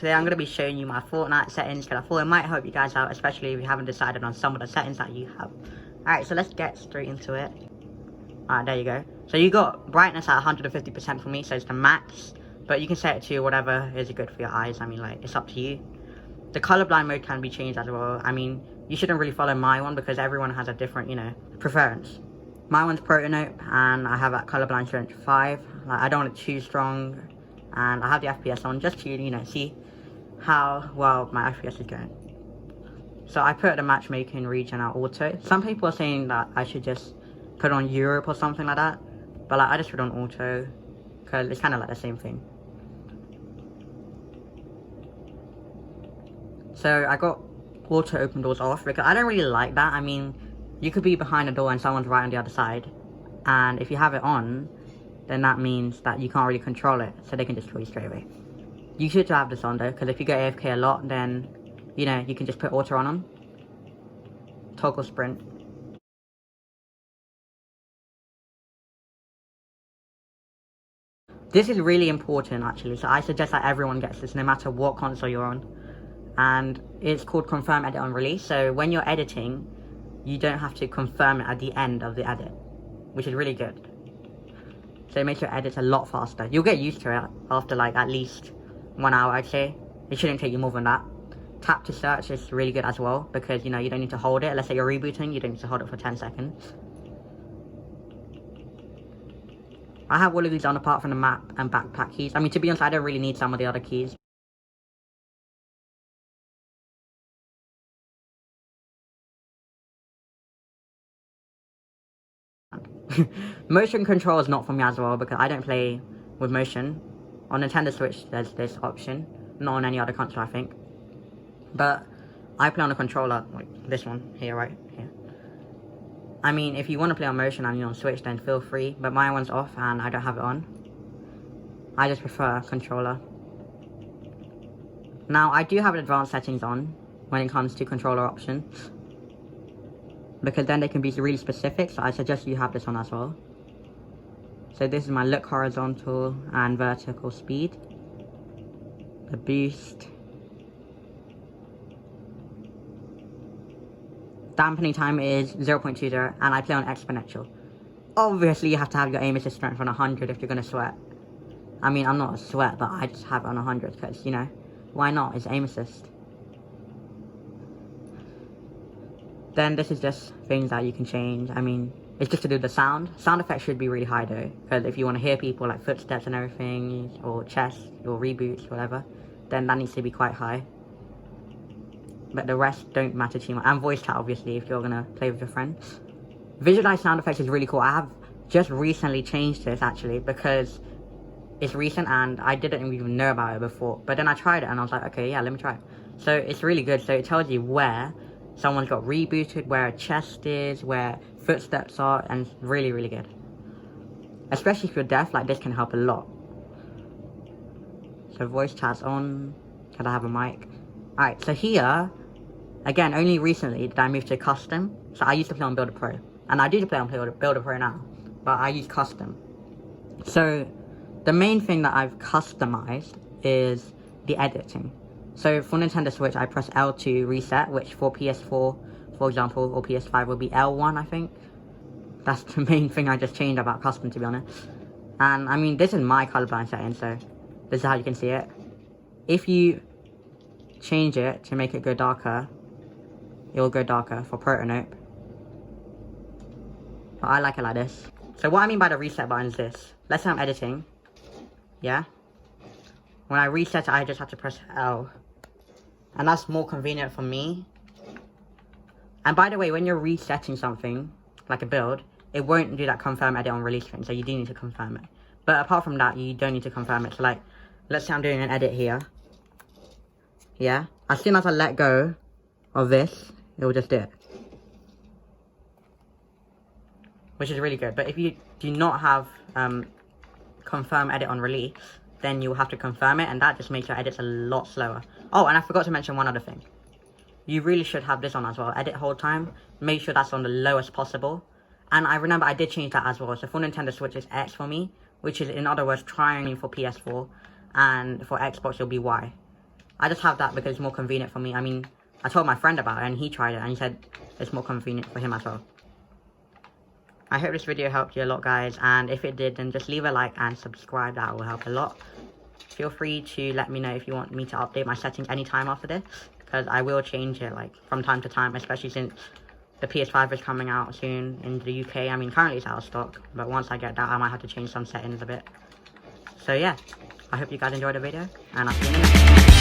today I'm going to be showing you my Fortnite settings because I thought it might help you guys out, especially if you haven't decided on some of the settings that you have. Alright, so let's get straight into it. Alright, there you go. So you got brightness at 150% for me, so it's the max. But you can set it to whatever is good for your eyes. I mean, like, it's up to you. The colorblind mode can be changed as well. I mean, you shouldn't really follow my one because everyone has a different, preference. My one's Protonope, and I have that colorblind strength 5. Like, I don't want it too strong, and I have the FPS on just to, see how well my FPS is going. So I put the matchmaking region at auto. Some people are saying that I should just put on Europe or something like that, but like, I just put on auto because it's kind of like the same thing. So I got auto open doors off because I don't really like that. I mean, you could be behind a door and someone's right on the other side, and if you have it on, then that means that you can't really control it, so they can just kill you straight away. You should have this on though, because if you get AFK a lot, then you can just put auto on them. Toggle sprint. This is really important actually, so I suggest that everyone gets this no matter what console you're on. And it's called confirm edit on release, so when you're editing, you don't have to confirm it at the end of the edit, which is really good. So it makes your edits a lot faster. You'll get used to it after like at least 1 hour, I'd say. It shouldn't take you more than that. Tap to search is really good as well because you don't need to hold it. Let's say you're rebooting, you don't need to hold it for 10 seconds. I have all of these on apart from the map and backpack keys. I mean, to be honest, I don't really need some of the other keys. Motion control is not for me as well because I don't play with motion. On Nintendo Switch there's this option, not on any other console I think. But I play on a controller, like this one here, right here. I mean, if you want to play on motion and you're on Switch, then feel free, but my one's off and I don't have it on. I just prefer controller. Now I do have advanced settings on when it comes to controller options, because then they can be really specific, so I suggest you have this on as well. So this is my look horizontal and vertical speed, the boost, dampening time is 0.20, and I play on exponential. Obviously you have to have your aim assist strength on 100 if you're going to sweat. I mean, I'm not a sweat, but I just have it on 100 because, why not? It's aim assist. Then this is just things that you can change. I mean, it's just to do the sound. Sound effects should be really high though, because if you want to hear people like footsteps and everything, or chest, or reboots, whatever, then that needs to be quite high. But the rest don't matter too much. And voice chat, obviously, if you're gonna play with your friends. Visualize sound effects is really cool. I have just recently changed this actually, because it's recent and I didn't even know about it before. But then I tried it and I was like, okay, yeah, let me try it. So it's really good. So it tells you where someone's got rebooted, where a chest is, where footsteps are, and it's really, really good. Especially if you're deaf, like this can help a lot. So voice chat's on, because I have a mic. Alright, so here, again, only recently did I move to custom. So I used to play on Builder Pro, and I do play on Builder Pro now, but I use custom. So the main thing that I've customized is the editing. So for Nintendo Switch, I press L to reset, which for PS4, for example, or PS5 will be L1, I think. That's the main thing I just changed about custom, to be honest. And I mean, this is my colorblind setting, so this is how you can see it. If you change it to make it go darker, it will go darker for Protonope. But I like it like this. So what I mean by the reset button is this. Let's say I'm editing, yeah? When I reset it, I just have to press L. And that's more convenient for me. And by the way, when you're resetting something, like a build, it won't do that confirm edit on release thing, so you do need to confirm it. But apart from that, you don't need to confirm it. So like, let's say I'm doing an edit here. Yeah? As soon as I let go of this, it will just do it. Which is really good. But if you do not have confirm edit on release, then you'll have to confirm it, and that just makes your edits a lot slower. Oh, and I forgot to mention one other thing. You really should have this on as well. Edit hold time, make sure that's on the lowest possible. And I remember I did change that as well. So for Nintendo Switch it's X for me, which is in other words triangle for PS4, and for Xbox it'll be Y. I just have that because it's more convenient for me. I mean, I told my friend about it and he tried it and he said it's more convenient for him as well. I hope this video helped you a lot, guys, and if it did, then just leave a like and subscribe. That will help a lot. Feel free to let me know if you want me to update my settings anytime after this, because I will change it like from time to time, especially since the PS5 is coming out soon in the UK. I mean, currently it's out of stock, but once I get that, I might have to change some settings a bit. So yeah, I hope you guys enjoyed the video, and I'll see you in the next one.